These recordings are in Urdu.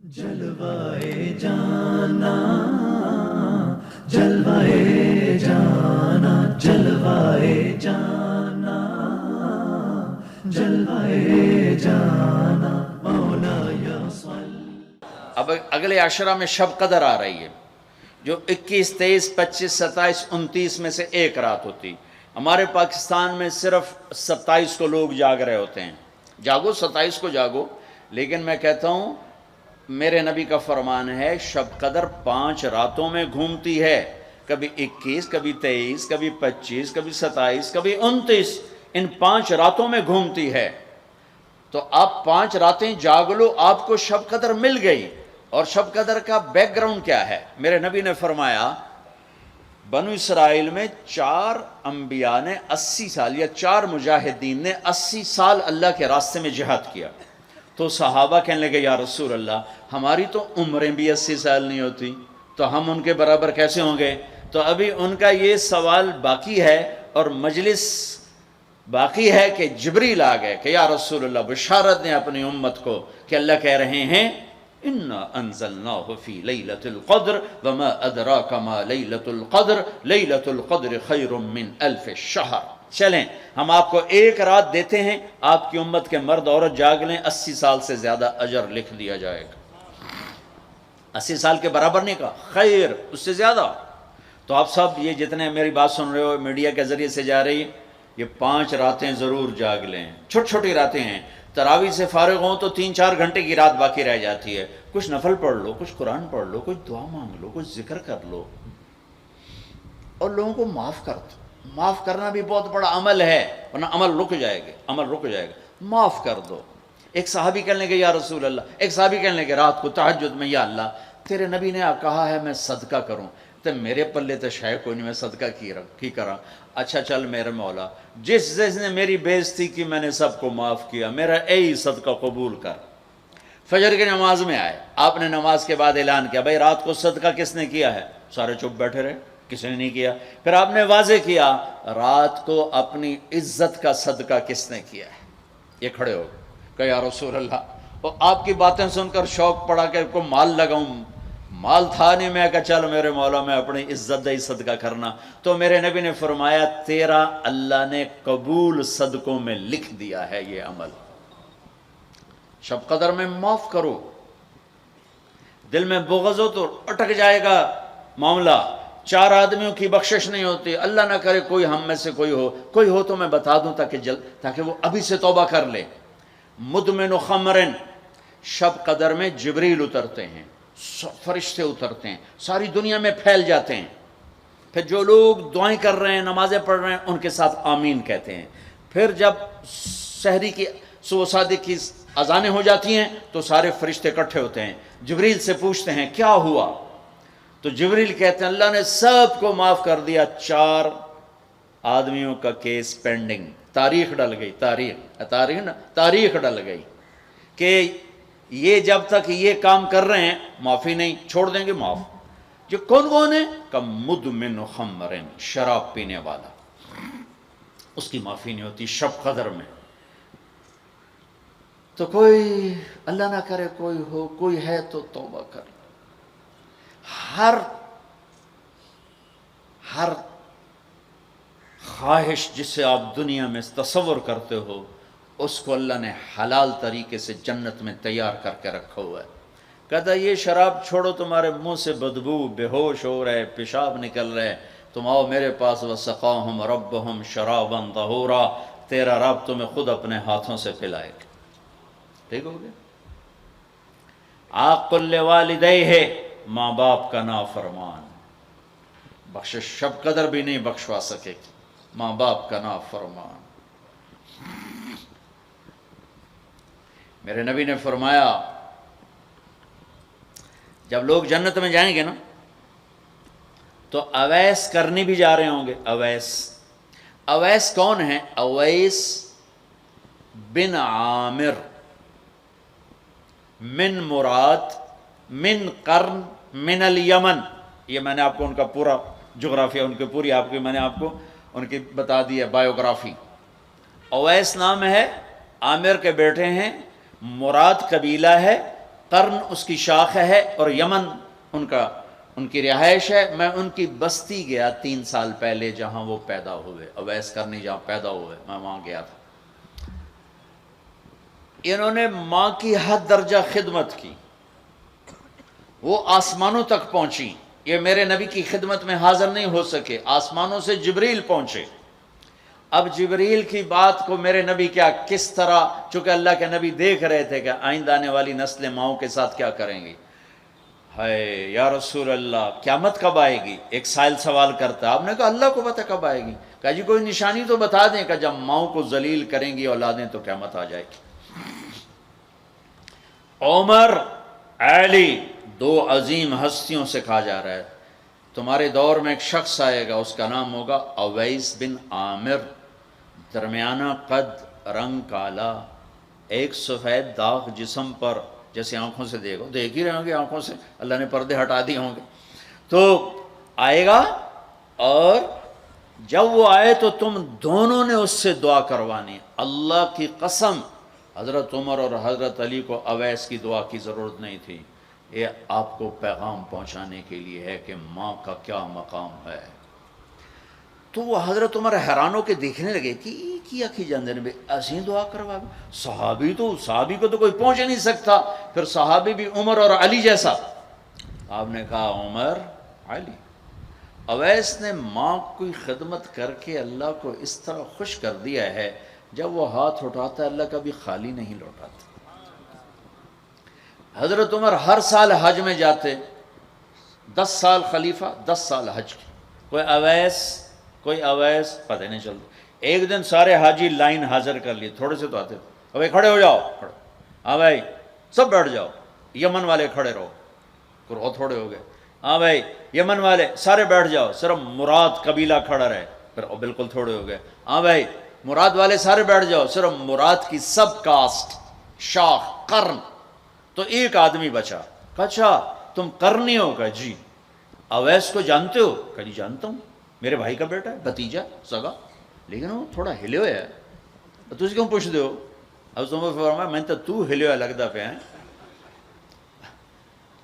جلوائے جانا جلوائے جانا جلوائے جانا جلوائے جانا مولا یا صلی۔ اب اگلے عشرہ میں شب قدر آ رہی ہے جو 21، 23، 25، 27، 29 میں سے ایک رات ہوتی۔ ہمارے پاکستان میں صرف 27 کو لوگ جاگ رہے ہوتے ہیں۔ جاگو 27 کو جاگو، لیکن میں کہتا ہوں میرے نبی کا فرمان ہے شب قدر 5 راتوں میں گھومتی ہے، کبھی 21، کبھی 23، کبھی 25، کبھی 27، کبھی 29، ان 5 راتوں میں گھومتی ہے۔ تو آپ 5 راتیں جاگ لو، آپ کو شب قدر مل گئی۔ اور شب قدر کا بیک گراؤنڈ کیا ہے؟ میرے نبی نے فرمایا بنو اسرائیل میں 4 انبیاء نے 80 سال یا 4 مجاہدین نے 80 سال اللہ کے راستے میں جہاد کیا۔ تو صحابہ کہنے لگے یا رسول اللہ ہماری تو عمریں بھی 80 سال نہیں ہوتی، تو ہم ان کے برابر کیسے ہوں گے؟ تو ابھی ان کا یہ سوال باقی ہے اور مجلس باقی ہے کہ جبریل آ گئے کہ یا رسول اللہ بشارت دیں اپنی امت کو کہ اللہ کہہ رہے ہیں اِنَّا أَنزَلْنَاهُ فِي لَيْلَةِ الْقَدْرِ وَمَا أَدْرَاكَ مَا لَيْلَةُ الْقَدْرِ لَيْلَةُ الْقَدْرِ خَيْرٌ مِّنْ أَلْفِ الشَّهْرِ۔ چلیں ہم آپ کو ایک رات دیتے ہیں، آپ کی امت کے مرد عورت جاگ لیں، 80 سال سے زیادہ اجر لکھ دیا جائے گا۔ 80 سال کے برابر نہیں کہا، خیر اس سے زیادہ۔ تو آپ سب یہ جتنے میری بات سن رہے ہو میڈیا کے ذریعے سے جا رہی، یہ 5 راتیں ضرور جاگ لیں۔ چھوٹی چھوٹی راتیں ہیں، تراویح سے فارغ ہوں تو 3-4 گھنٹے کی رات باقی رہ جاتی ہے، کچھ نفل پڑھ لو، کچھ قرآن پڑھ لو، کچھ دعا مانگ لو، کچھ ذکر کر لو، اور لوگوں کو معاف کر دو۔ معاف کرنا بھی بہت بڑا عمل ہے، ورنہ عمل رک جائے گا، عمل رک جائے گا۔ معاف کر دو۔ ایک صحابی کہنے لگے یا رسول اللہ، ایک صحابی کہنے لگے رات کو تہجد میں یا اللہ تیرے نبی نے کہا ہے میں صدقہ کروں، تو میرے پلے تو شے کوئی نہیں، میں صدقہ کی کرا۔ اچھا چل میرے مولا جس نے میری بےزتی کی میں نے سب کو معاف کیا، میرا اے صدقہ قبول کر۔ فجر کی نماز میں آئے، آپ نے نماز کے بعد اعلان کیا بھائی رات کو صدقہ کس نے کیا ہے؟ سارے چپ بیٹھے رہے، کسی نے نہیں کیا۔ پھر آپ نے واضح کیا رات کو اپنی عزت کا صدقہ کس نے کیا ہے؟ یہ کھڑے ہو گئے کہ یا رسول اللہ، اور آپ کی باتیں سن کر شوق پڑا کہ کو مال لگاؤں، مال تھا نہیں، میں کہا چل میرے مولا میں اپنی عزت دہی صدقہ کرنا۔ تو میرے نبی نے فرمایا تیرا اللہ نے قبول صدقوں میں لکھ دیا ہے یہ عمل۔ شب قدر میں معاف کرو۔ دل میں بغض ہو تو اٹک جائے گا معاملہ۔ 4 آدمیوں کی بخشش نہیں ہوتی، اللہ نہ کرے کوئی ہم میں سے کوئی ہو تو میں بتا دوں تاکہ وہ ابھی سے توبہ کر لے۔ مدمن خمرن، شب قدر میں جبریل اترتے ہیں، فرشتے اترتے ہیں، ساری دنیا میں پھیل جاتے ہیں۔ پھر جو لوگ دعائیں کر رہے ہیں، نمازیں پڑھ رہے ہیں، ان کے ساتھ آمین کہتے ہیں۔ پھر جب سحری کی صبح صادق کی اذانیں ہو جاتی ہیں تو سارے فرشتے اکٹھے ہوتے ہیں، جبریل سے پوچھتے ہیں کیا ہوا؟ تو جبریل کہتے ہیں اللہ نے سب کو معاف کر دیا، 4 آدمیوں کا کیس پینڈنگ۔ تاریخ ڈل گئی، تاریخ ڈل گئی کہ یہ جب تک یہ کام کر رہے ہیں معافی نہیں، چھوڑ دیں گے معاف۔ جو کون ہے؟ کہ مدمن خمرن، شراب پینے والا، اس کی معافی نہیں ہوتی شب قدر میں۔ تو کوئی اللہ نہ کرے کوئی ہے تو توبہ کر۔ ہر خواہش جسے آپ دنیا میں تصور کرتے ہو اس کو اللہ نے حلال طریقے سے جنت میں تیار کر کے رکھا ہوا ہے۔ کہتا یہ شراب چھوڑو، تمہارے منہ سے بدبو، بے ہوش ہو رہے، پیشاب نکل رہے، تم آؤ میرے پاس، وسقاہم ربہم شرابا طہورا، تیرا رب تمہیں خود اپنے ہاتھوں سے پلائے گا۔ ٹھیک ہو گیا؟ عاق لوالدیہ، ماں باپ کا نافرمان، بخشش شب قدر بھی نہیں بخشوا سکے گی، ماں باپ کا نافرمان۔ میرے نبی نے فرمایا جب لوگ جنت میں جائیں گے نا تو اویس کرنی بھی جا رہے ہوں گے۔ اویس کون ہیں؟ اویس بن عامر من مراد من قرن من الیمن۔ یہ میں نے آپ کو ان کا پورا جغرافیہ، ان کی پوری آپ کی میں نے آپ کو ان کی بتا دی ہے بایوگرافی۔ اویس نام ہے، عامر کے بیٹے ہیں، مراد قبیلہ ہے، قرن اس کی شاخ ہے اور یمن ان کی رہائش ہے. میں ان کی بستی گیا 3 سال پہلے جہاں وہ پیدا ہوئے، اویس کرنی جہاں پیدا ہوئے، میں وہاں گیا تھا. انہوں نے ماں کی حد درجہ خدمت کی، وہ آسمانوں تک پہنچی. یہ میرے نبی کی خدمت میں حاضر نہیں ہو سکے، آسمانوں سے جبریل پہنچے. اب جبریل کی بات کو میرے نبی کیا کس طرح، چونکہ اللہ کے نبی دیکھ رہے تھے کہ آئندہ آنے والی نسلیں ماؤں کے ساتھ کیا کریں گی. ہے یا رسول اللہ قیامت کب آئے گی؟ ایک سائل سوال کرتا. آپ نے کہا اللہ کو پتہ کب آئے گی. کہا جی کوئی نشانی تو بتا دیں کہ جب ماؤں کو ذلیل کریں گی اولادیں تو قیامت آ جائے گی. عمر، علی، 2 عظیم ہستیوں سے کہا جا رہا ہے تمہارے دور میں ایک شخص آئے گا، اس کا نام ہوگا اویس بن عامر، درمیانہ قد، رنگ کالا، ایک سفید داغ جسم پر، جیسے آنکھوں سے دیکھ ہی رہے ہوں گے، آنکھوں سے اللہ نے پردے ہٹا دیے ہوں گے. تو آئے گا اور جب وہ آئے تو تم دونوں نے اس سے دعا کروانی. اللہ کی قسم حضرت عمر اور حضرت علی کو اویس کی دعا کی ضرورت نہیں تھی. یہ آپ کو پیغام پہنچانے کے لیے ہے کہ ماں کا کیا مقام ہے. تو وہ حضرت عمر حیران ہو کے دیکھنے لگے کہ کیا کی جاندے نے ایسی دعا کروا. صحابی کو تو کوئی پہنچ نہیں سکتا، پھر صحابی بھی عمر اور علی جیسا. آپ نے کہا عمر، علی. اویس نے ماں کی خدمت کر کے اللہ کو اس طرح خوش کر دیا ہے، جب وہ ہاتھ اٹھاتا ہے اللہ کبھی خالی نہیں لوٹاتا. حضرت عمر ہر سال حج میں جاتے، 10 سال خلیفہ، 10 سال حج کی. کوئی اویس پتہ نہیں چلتا. ایک دن سارے حاجی لائن حاضر کر لیے، تھوڑے سے تو آتے تھے. بھائی کھڑے ہو جاؤ، ہاں بھائی سب بیٹھ جاؤ. یمن والے کھڑے رہو، بہت تھوڑے ہو گئے. ہاں بھائی یمن والے سارے بیٹھ جاؤ، صرف مراد قبیلہ کھڑا رہے، پھر بالکل تھوڑے ہو گئے. ہاں بھائی مراد والے سارے بیٹھ جاؤ، صرف مراد کی سب کاسٹ، شاخ، قرن. تو ایک آدمی بچا. اچھا تم قرنی ہو؟ کہا جی. اویس کو جانتے ہو؟ کہا جی جانتا ہوں، میرے بھائی کا بیٹا ہے، بھتیجا سگا، لیکن وہ تھوڑا ہلے ہوئے ہے. تجھ کیوں پوچھتے ہو؟ اب تم فرمایا میں تو ہلے ہوا لگتا پہ ہیں.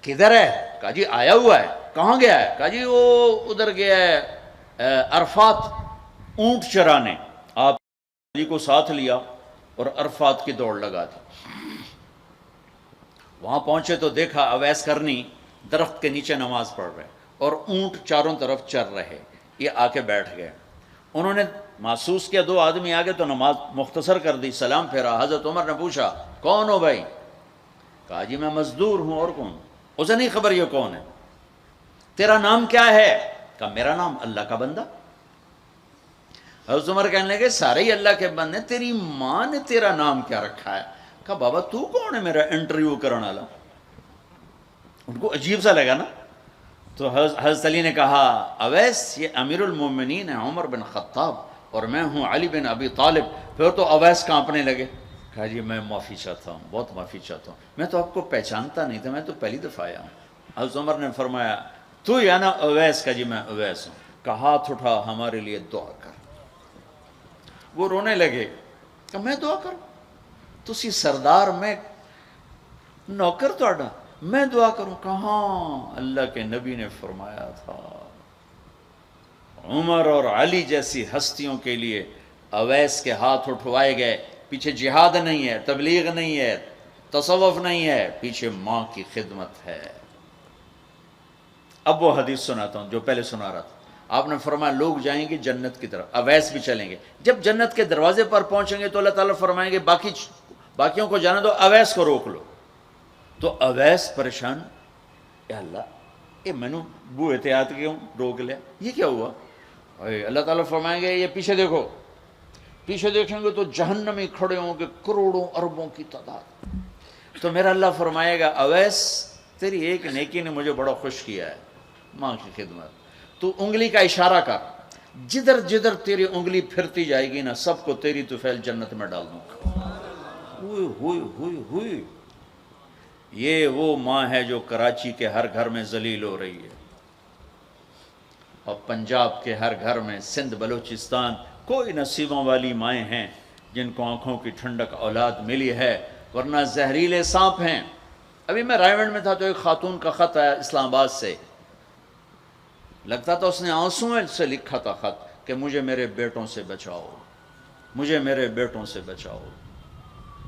کدھر ہے؟ کہا جی آیا ہوا ہے. کہاں گیا ہے؟ کہا جی وہ ادھر گیا ہے عرفات اونٹ چرانے. آپ جی کو ساتھ لیا اور عرفات کی دوڑ لگا دی. وہاں پہنچے تو دیکھا اویس کرنی درخت کے نیچے نماز پڑھ رہے اور اونٹ چاروں طرف چر رہے. یہ آ کے بیٹھ گئے. انہوں نے محسوس کیا 2 آدمی آ گئے تو نماز مختصر کر دی، سلام پھیرا. حضرت عمر نے پوچھا کون ہو بھائی؟ کہا جی میں مزدور ہوں. اور کون؟ اسے نہیں خبر یہ کون ہے. تیرا نام کیا ہے؟ کہا میرا نام اللہ کا بندہ. حضرت عمر کہنے لگے سارے ہی اللہ کے بندے، تیری ماں نے تیرا نام کیا رکھا ہے؟ کہا بابا تو کون ہے میرا انٹرویو کرنے والا؟ ان کو عجیب سا لگا نا. تو حضرت علی نے کہا اویس یہ امیر المومنین ہے عمر بن خطاب اور میں ہوں علی بن ابی طالب. پھر تو اویس کانپنے لگے. کہا جی میں معافی چاہتا ہوں، بہت معافی چاہتا ہوں، میں تو آپ کو پہچانتا نہیں تھا، میں تو پہلی دفعہ آیا ہوں. حضرت عمر نے فرمایا تو یا نا اویس؟ کا جی میں اویس ہوں. کہا ہاتھ اٹھا ہمارے لیے دعا کر. وہ رونے لگے. کہ میں دعا کروں؟ تسی سردار، میں نوکر تہاڈا، میں دعا کروں؟ کہاں، اللہ کے نبی نے فرمایا تھا عمر اور علی جیسی ہستیوں کے لیے اویس کے ہاتھ اٹھوائے گئے. پیچھے جہاد نہیں ہے، تبلیغ نہیں ہے، تصوف نہیں ہے، پیچھے ماں کی خدمت ہے. اب وہ حدیث سناتا ہوں جو پہلے سنا رہا تھا. آپ نے فرمایا لوگ جائیں گے جنت کی طرف، اویس بھی چلیں گے. جب جنت کے دروازے پر پہنچیں گے تو اللہ تعالیٰ فرمائیں گے باقیوں کو جانے دو، اویس کو روک لو. تو اویس پریشان، اے اللہ یہ میں نے بو احتیاط کیوں روک لیا، یہ کیا ہوا؟ اللہ تعالیٰ فرمائیں گے یہ پیچھے دیکھو. پیچھے دیکھیں گے تو جہنمی کھڑے ہوں گے کروڑوں اربوں کی تعداد. تو میرا اللہ فرمائے گا اویس تیری ایک نیکی نے مجھے بڑا خوش کیا ہے، ماں کی خدمت. تو انگلی کا اشارہ کر، جدھر جدھر تیری انگلی پھرتی جائے گی نا سب کو تیری طفیل جنت میں ڈال دوں گا. ہوئی ہوئی ہوئی ہوئی. یہ وہ ماں ہے جو کراچی کے ہر گھر میں ذلیل ہو رہی ہے، اور پنجاب کے ہر گھر میں، سندھ بلوچستان کوئی نصیبوں والی مائیں ہیں جن کو آنکھوں کی ٹھنڈک اولاد ملی ہے، ورنہ زہریلے سانپ ہیں. ابھی میں رائے میں تھا تو ایک خاتون کا خط آیا اسلام آباد سے، لگتا تھا اس نے آنسوؤں سے لکھا تھا خط کہ مجھے میرے بیٹوں سے بچاؤ، مجھے میرے بیٹوں سے بچاؤ،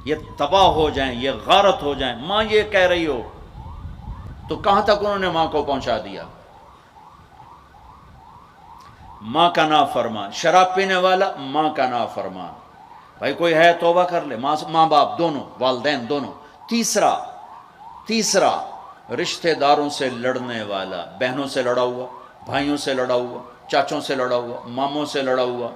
یہ تباہ ہو جائیں، یہ غارت ہو جائیں۔ ماں یہ کہہ رہی ہو تو کہاں تک انہوں نے ماں کو پہنچا دیا؟ ماں کا نافرمان، شراب پینے والا ماں کا نافرمان۔ بھائی کوئی ہے توبہ کر لے، ماں باپ دونوں، والدین دونوں۔ تیسرا رشتہ داروں سے لڑنے والا، بہنوں سے لڑا ہوا، بھائیوں سے لڑا ہوا، چاچوں سے لڑا ہوا، ماموں سے لڑا ہوا،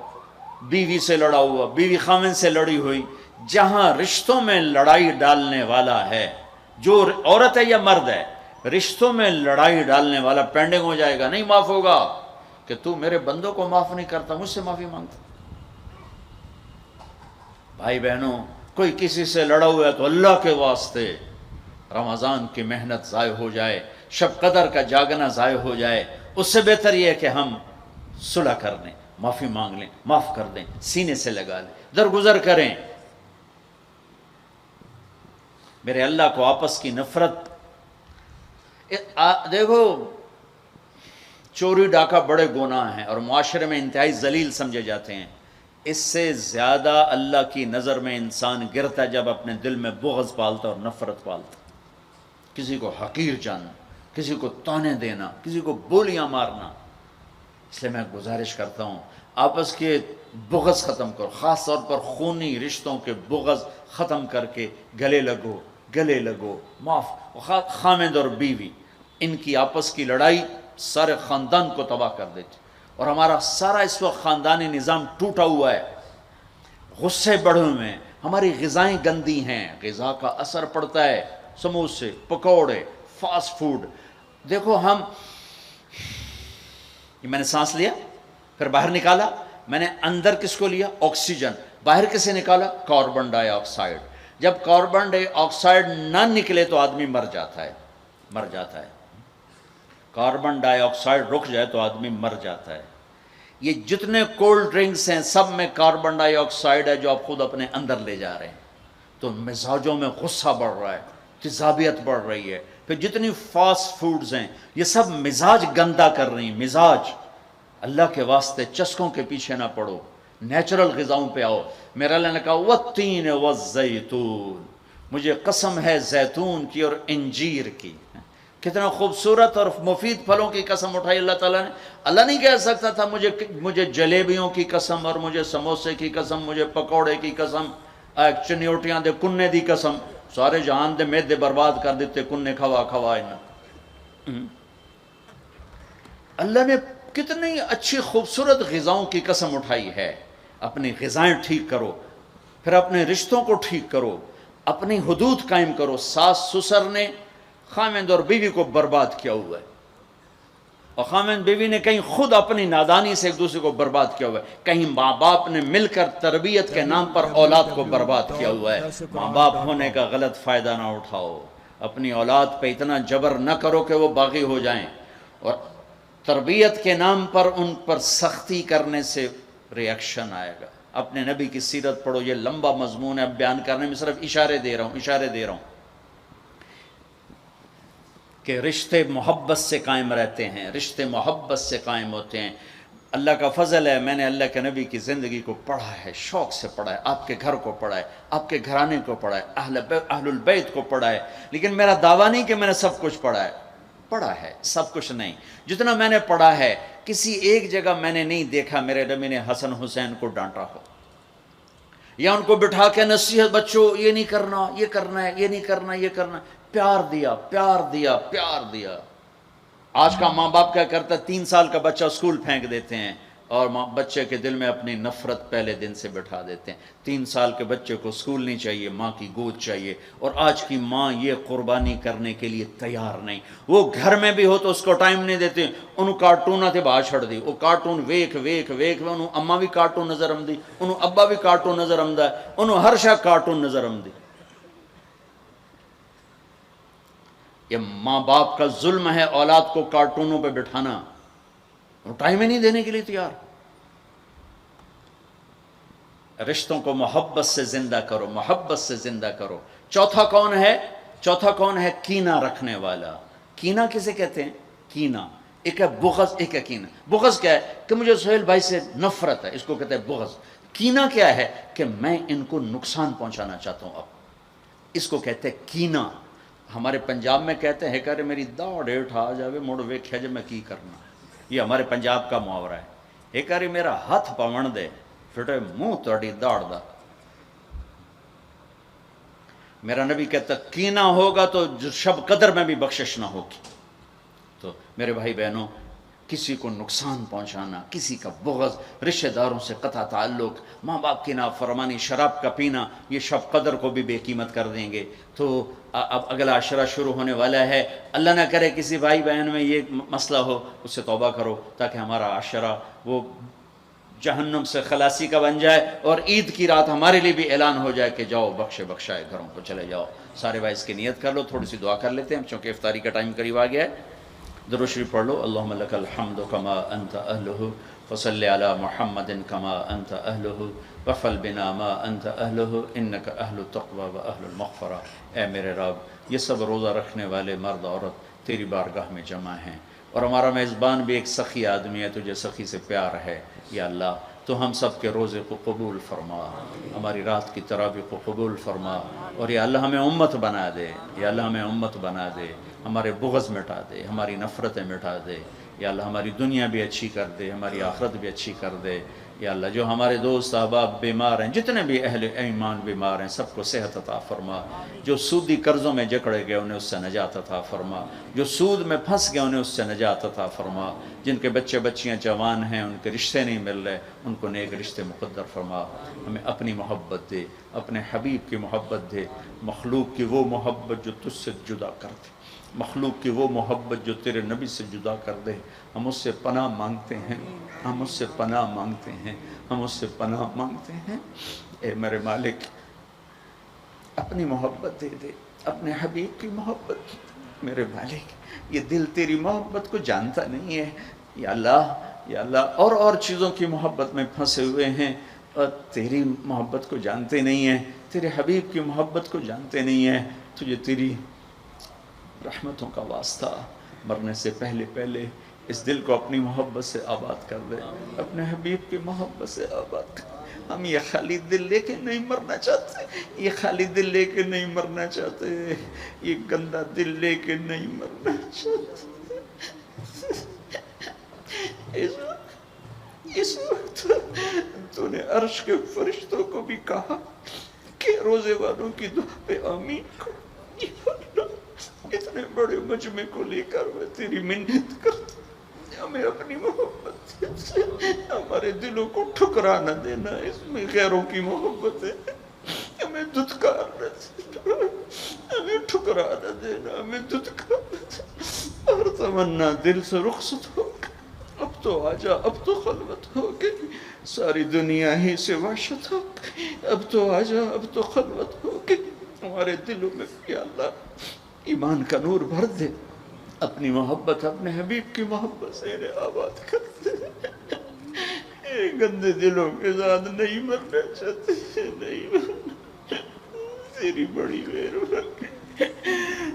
بیوی سے لڑا ہوا، بیوی خامن سے لڑی ہوئی۔ جہاں رشتوں میں لڑائی ڈالنے والا ہے، جو عورت ہے یا مرد ہے، رشتوں میں لڑائی ڈالنے والا پینڈنگ ہو جائے گا، نہیں معاف ہوگا کہ تو میرے بندوں کو معاف نہیں کرتا، مجھ سے معافی مانگتا۔ بھائی بہنوں، کوئی کسی سے لڑا ہوا ہے تو اللہ کے واسطے رمضان کی محنت ضائع ہو جائے، شب قدر کا جاگنا ضائع ہو جائے، اس سے بہتر یہ ہے کہ ہم صلح کر دیں، معافی مانگ لیں، معاف کر دیں، سینے سے لگا لیں، درگزر کریں۔ میرے اللہ کو آپس کی نفرت، دیکھو چوری ڈاکہ بڑے گناہ ہیں اور معاشرے میں انتہائی ذلیل سمجھے جاتے ہیں۔ اس سے زیادہ اللہ کی نظر میں انسان گرتا ہے جب اپنے دل میں بغض پالتا اور نفرت پالتا، کسی کو حقیر جاننا، کسی کو تانے دینا، کسی کو بولیاں مارنا۔ اس لیے میں گزارش کرتا ہوں آپس کے بغض ختم کرو، خاص طور پر خونی رشتوں کے بغض ختم کر کے گلے لگو، معاف۔ خامند اور بیوی، ان کی آپس کی لڑائی سارے خاندان کو تباہ کر دیتی، اور ہمارا سارا اس وقت خاندانی نظام ٹوٹا ہوا ہے، غصے بڑھے ہوئے ہیں، ہماری غذائیں گندی ہیں، غذا کا اثر پڑتا ہے، سموسے، پکوڑے، فاسٹ فوڈ۔ دیکھو یہ میں نے سانس لیا پھر باہر نکالا، میں نے اندر کس کو لیا؟ آکسیجن، باہر کسے نکالا؟ کاربن ڈائی آکسائڈ۔ جب کاربن ڈائی آکسائڈ نہ نکلے تو آدمی مر جاتا ہے، کاربن ڈائی آکسائڈ رک جائے تو آدمی مر جاتا ہے۔ یہ جتنے کولڈ ڈرنکس ہیں سب میں کاربن ڈائی آکسائڈ ہے جو آپ خود اپنے اندر لے جا رہے ہیں، تو مزاجوں میں غصہ بڑھ رہا ہے، تیزابیت بڑھ رہی ہے۔ پھر جتنی فاسٹ فوڈز ہیں یہ سب مزاج گندا کر رہی ہیں، مزاج۔ اللہ کے واسطے چسکوں کے پیچھے نہ پڑو، نیچرل غذاؤں پہ آؤ۔ میرا اللہ نے کہا والتین والزیتون، مجھے قسم ہے زیتون کی اور انجیر کی۔ کتنا خوبصورت اور مفید پھلوں کی قسم اٹھائی اللہ تعالیٰ نے۔ اللہ نہیں کہہ سکتا تھا مجھے جلیبیوں کی قسم، اور مجھے سموسے کی قسم، مجھے پکوڑے کی قسم، چنیوٹیاں دے کنے دی قسم، سارے جہان دے میدے برباد کر دیتے کنے کھوا اللہ نے کتنی اچھی خوبصورت غذاؤں کی قسم اٹھائی ہے۔ اپنی غذائیں ٹھیک کرو، پھر اپنے رشتوں کو ٹھیک کرو، اپنی حدود قائم کرو۔ ساس سسر نے خامند اور بیوی کو برباد کیا ہوا ہے، اور خامند بیوی نے کہیں خود اپنی نادانی سے ایک دوسرے کو برباد کیا ہوا ہے، کہیں ماں باپ نے مل کر تربیت کے نام پر اولاد کو برباد کیا ہوا ہے۔ ماں باپ ہونے کا غلط فائدہ نہ اٹھاؤ، اپنی اولاد پہ اتنا جبر نہ کرو کہ وہ باغی ہو جائیں، اور تربیت کے نام پر ان پر سختی کرنے سے ریاکشن آئے گا۔ اپنے نبی کی سیرت پڑھو، یہ لمبا مضمون ہے، اب بیان کرنے میں صرف اشارے دے رہا ہوں کہ رشتے محبت سے قائم رہتے ہیں، رشتے محبت سے قائم ہوتے ہیں۔ اللہ کا فضل ہے، میں نے اللہ کے نبی کی زندگی کو پڑھا ہے، شوق سے پڑھا ہے، آپ کے گھر کو پڑھا ہے، آپ کے گھرانے کو پڑھا ہے، اہل البیت کو پڑھا ہے، لیکن میرا دعویٰ نہیں کہ میں نے سب کچھ پڑھا ہے، سب کچھ نہیں۔ جتنا میں نے پڑھا ہے کسی ایک جگہ میں نے نہیں دیکھا میرے نبی نے حسن حسین کو ڈانٹا ہو، یا ان کو بٹھا کے نصیحت، بچوں یہ نہیں کرنا، یہ کرنا ہے، یہ نہیں کرنا، یہ کرنا ہے۔ پیار دیا۔ آج کا ماں باپ کیا کرتا ہے، 3 سال کا بچہ اسکول پھینک دیتے ہیں اور بچے کے دل میں اپنی نفرت پہلے دن سے بٹھا دیتے ہیں۔ 3 سال کے بچے کو اسکول نہیں چاہیے، ماں کی گود چاہیے، اور آج کی ماں یہ قربانی کرنے کے لیے تیار نہیں۔ وہ گھر میں بھی ہو تو اس کو ٹائم نہیں دیتے، انہوں کارٹوناں تے باہر چھڑ دی، وہ کارٹون ویکھ انہوں اماں بھی کارٹون نظر آمدی، انہوں ابا بھی کارٹون نظر آمدا ہے، انہوں ہر شے کارٹون نظر آمدی۔ یہ ماں باپ کا ظلم ہے اولاد کو کارٹونوں پہ بٹھانا، وہ ٹائم ہی نہیں دینے کے لیے تیار۔ رشتوں کو محبت سے زندہ کرو، محبت سے زندہ کرو۔ چوتھا کون ہے؟ چوتھا کون ہے؟ کینہ رکھنے والا۔ کینہ کسے کہتے ہیں؟ کینہ ایک ہے بغض، ایک ہے کینہ۔ بغض کیا ہے؟ کہ مجھے سہیل بھائی سے نفرت ہے، اس کو کہتے ہیں بغض۔ کینہ کیا ہے؟ کہ میں ان کو نقصان پہنچانا چاہتا ہوں، اب اس کو کہتے ہیں کینہ۔ ہمارے پنجاب میں کہتے ہیں کہ میری داڑ اٹھا جاوے مڑ ویکھیا جے میں کی کرنا، یہ ہمارے پنجاب کا محاورہ ہے۔ ایک بار میرا ہاتھ پاون دے پھٹے منہ تہاڈی داڑ دا۔ میرا نبی کہتا کینہ ہوگا تو شب قدر میں بھی بخشش نہ ہوگی۔ تو میرے بھائی بہنوں، کسی کو نقصان پہنچانا، کسی کا بغض، رشتہ داروں سے قطع تعلق، ماں باپ کی نافرمانی، شراب کا پینا، یہ شب قدر کو بھی بے قیمت کر دیں گے۔ تو اب اگلا عشرہ شروع ہونے والا ہے، اللہ نہ کرے کسی بھائی بہن میں یہ مسئلہ ہو، اس سے توبہ کرو تاکہ ہمارا عشرہ وہ جہنم سے خلاصی کا بن جائے، اور عید کی رات ہمارے لیے بھی اعلان ہو جائے کہ جاؤ بخشے بخشائے گھروں کو چلے جاؤ۔ سارے بھائی اس کی نیت کر لو، تھوڑی سی دعا کر لیتے ہیں چونکہ افطاری کا ٹائم قریب آ گیا ہے۔ درود شریف پڑھ لو۔ اللہم لک الحمد کما انت اہلہ وصلی علی محمد کما انت اہلہ وفل بنا ما انت اہلہ انک اہل التقوی و اہل المغفرہ۔ اے میرے رب، یہ سب روزہ رکھنے والے مرد عورت تیری بارگاہ میں جمع ہیں، اور ہمارا میزبان بھی ایک سخی آدمی ہے، تجھے سخی سے پیار ہے۔ یا اللہ تو ہم سب کے روزے کو قبول فرما، ہماری رات کی تراویح کو قبول فرما، اور یا اللہ ہمیں امت بنا دے، یا اللہ ہمیں امت بنا دے، ہمارے بغض مٹا دے، ہماری نفرتیں مٹا دے، یا اللہ ہماری دنیا بھی اچھی کر دے، ہماری آخرت بھی اچھی کر دے۔ یا اللہ جو ہمارے دوست احباب بیمار ہیں، جتنے بھی اہل ایمان بیمار ہیں، سب کو صحت عطا فرما۔ جو سودی قرضوں میں جکڑے گئے انہیں اس سے نجات عطا فرما، جو سود میں پھنس گئے انہیں اس سے نجات عطا فرما، جن کے بچے بچیاں جوان ہیں ان کے رشتے نہیں مل رہے ان کو نیک رشتے مقدر فرما۔ ہمیں اپنی محبت دے، اپنے حبیب کی محبت دے، مخلوق کی وہ محبت جو تجھ سے جدا کر دے، مخلوق کی وہ محبت جو تیرے نبی سے جدا کر دے۔ ہم اس سے پناہ مانگتے ہیں، ہم اس سے پناہ مانگتے ہیں، ہم اس سے پناہ مانگتے ہیں۔ اے میرے مالک، اپنی محبت دے دے، اپنے حبیب کی محبت۔ میرے مالک، یہ دل تیری محبت کو جانتا نہیں ہے۔ یا اللہ اور چیزوں کی محبت میں پھنسے ہوئے ہیں، اور تیری محبت کو جانتے نہیں ہیں، تیرے حبیب کی محبت کو جانتے نہیں ہیں۔ تجھے تیری رحمتوں کا واسطہ، مرنے سے پہلے اس دل کو اپنی محبت سے آباد کر دے، اپنے حبیب کی محبت سے آباد کر دے۔ ہم یہ خالی دل لے کے نہیں مرنا چاہتے، یہ خالی دل لے کے نہیں مرنا چاہتے، یہ گندا دل لے کے نہیں مرنا چاہتے۔ اس وقت تو نے عرش کے فرشتوں کو بھی کہا کہ روزے والوں کی دعا پہ آمین کو۔ اتنے بڑے مجمع کو لے کر میں تیری منت کرتا ہوں، ہمیں اپنی محبت سے ہمارے دلوں کو ٹھکرا نہ دینا، اس میں غیروں کی محبت ہے، ہمیں دھتکار نہ دینا، ہمیں ٹھکرا نہ دینا، ہمیں دھتکار نہ دینا۔ اور تمنا دل سے رخصت ہو گئی، اب تو آجا، اب تو خلوت ہو گئی، ساری دنیا ہی سے وحشت ہو گئی، اب تو آجا، اب تو خلوت ہو گئی۔ ہمارے دلوں میں یا اللہ ایمان کا نور بھر دے، اپنی محبت اپنے حبیب کی محبت سے انہیں آباد کر دے۔ اے گندے دلوں کے ساتھ نہیں مرنا چاہتے، نہیں مرنا، تیری بڑی مہربانی۔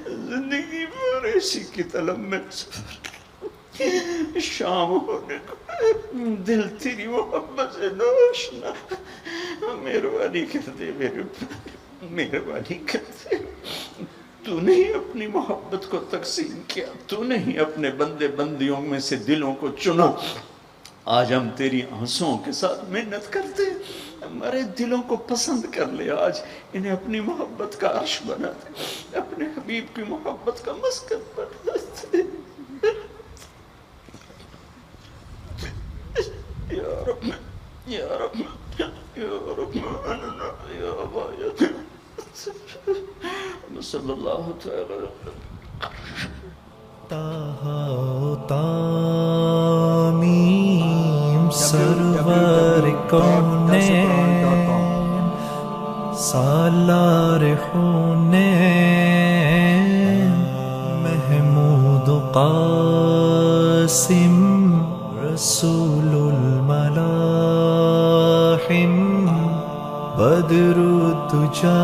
زندگی میں ایسی کی طلب میں سفر، شام ہونے کو دل تیری محبت سے نوشنا، مہربانی کر دے، مہربانی کر دے۔ تو نہیں اپنی محبت کو تقسیم کیا، تو نہیں اپنے بندے بندیوں میں سے دلوں کو چنا۔ آج ہم تیری آنسوؤں کے ساتھ محنت کرتے، ہمارے دلوں کو پسند کر لے، آج انہیں اپنی محبت کا عرش بنا دے، اپنے حبیب کی محبت کا مسکن بنا دے۔ یا رب، یا رب، یا رب، یا باید صلی اللہ تعالی تامیم سرور کونین سالار خونین محمود قاسم رسول الملاحم بدر الدجا